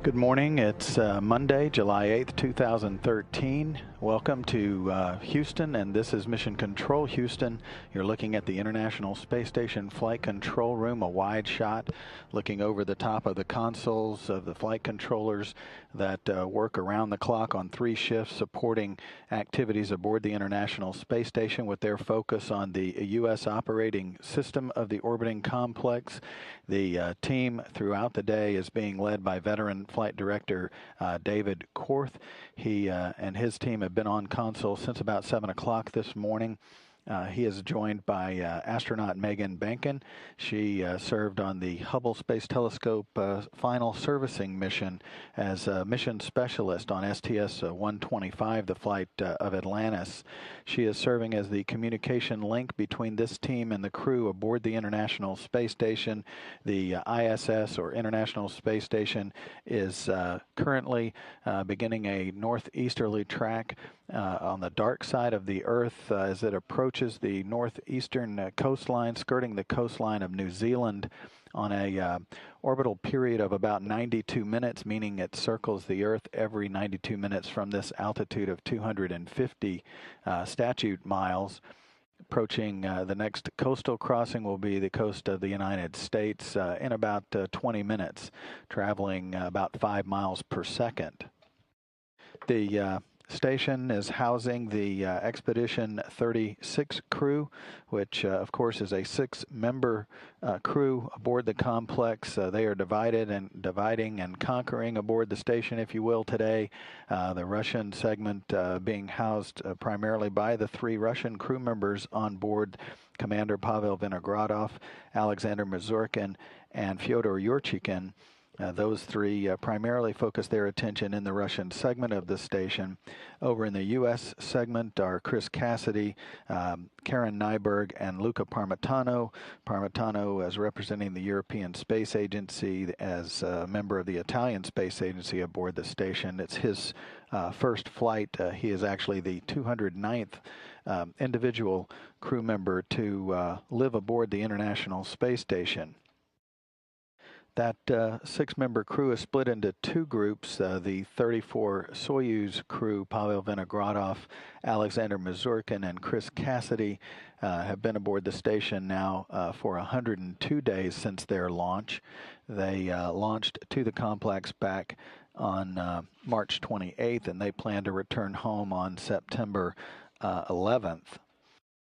Good morning. It's Monday, July 8th, 2013. Welcome to Houston, and this is Mission Control Houston. You're looking at the International Space Station Flight Control Room, a wide shot looking over the top of the consoles of the flight controllers that work around the clock on 3 shifts supporting activities aboard the International Space Station with their focus on the U.S. operating system of the orbiting complex. The team throughout the day is being led by veteran Flight Director David Korth. He and his team have been on console since about 7 o'clock this morning. He is joined by astronaut Megan Bankin. She served on the Hubble Space Telescope final servicing mission as a mission specialist on STS-125, the flight of Atlantis. She is serving as the communication link between this team and the crew aboard the International Space Station. The ISS, or International Space Station, is currently beginning a northeasterly track on the dark side of the Earth as it approaches the northeastern coastline, skirting the coastline of New Zealand on a orbital period of about 92 minutes, meaning it circles the Earth every 92 minutes from this altitude of 250 statute miles. Approaching the next coastal crossing will be the coast of the United States in about 20 minutes, traveling about 5 miles per second. The station is housing the Expedition 36 crew, which of course is a 6-member crew aboard the complex. They are dividing and conquering aboard the station, if you will, today. The Russian segment being housed primarily by the 3 Russian crew members on board: Commander Pavel Vinogradov, Alexander Mazurkin, and Fyodor Yurchikhin. Those 3 primarily focus their attention in the Russian segment of the station. Over in the U.S. segment are Chris Cassidy, Karen Nyberg, and Luca Parmitano. Parmitano as representing the European Space Agency as a member of the Italian Space Agency aboard the station. It's his first flight. He is actually the 209th individual crew member to live aboard the International Space Station. That 6-member crew is split into 2 groups. The 34 Soyuz crew, Pavel Vinogradov, Alexander Mazurkin, and Chris Cassidy, have been aboard the station now for 102 days since their launch. They launched to the complex back on March 28th, and they plan to return home on September 11th.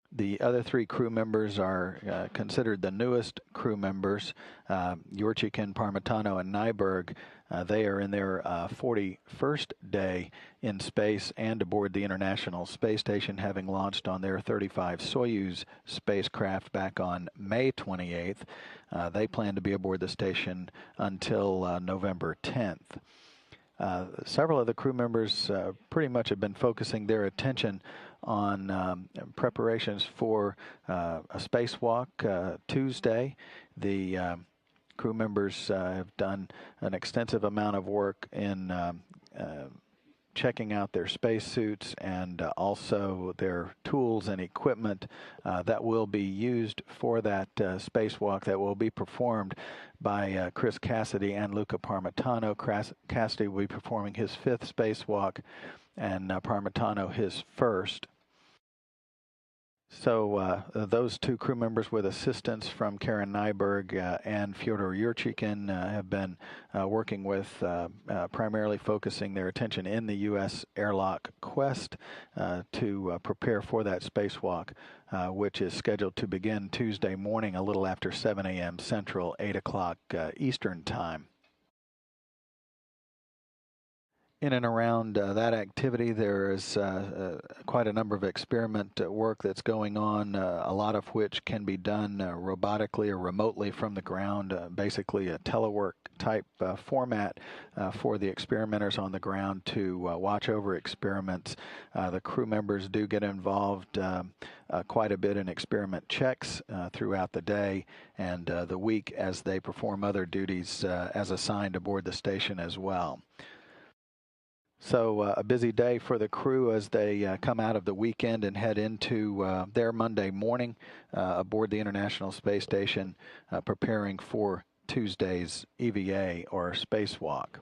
The other 3 crew members are considered the newest crew members, Yurchikhin, Parmitano, and Nyberg. They are in their 41st day in space and aboard the International Space Station, having launched on their 35 Soyuz spacecraft back on May 28th. They plan to be aboard the station until November 10th. Several of the crew members pretty much have been focusing their attention on preparations for a spacewalk Tuesday. The crew members have done an extensive amount of work in checking out their spacesuits and also their tools and equipment that will be used for that spacewalk that will be performed by Chris Cassidy and Luca Parmitano. Cassidy will be performing his 5th spacewalk and Parmitano his 1st. So those 2 crew members, with assistance from Karen Nyberg and Fyodor Yurchikhin, have been working with primarily focusing their attention in the U.S. airlock quest to prepare for that spacewalk, which is scheduled to begin Tuesday morning a little after 7 a.m. Central, 8 o'clock Eastern Time. In and around that activity, there is quite a number of experiment work that's going on, a lot of which can be done robotically or remotely from the ground, basically a telework type format for the experimenters on the ground to watch over experiments. The crew members do get involved quite a bit in experiment checks throughout the day and the week as they perform other duties as assigned aboard the station as well. So a busy day for the crew as they come out of the weekend and head into their Monday morning aboard the International Space Station, preparing for Tuesday's EVA or spacewalk.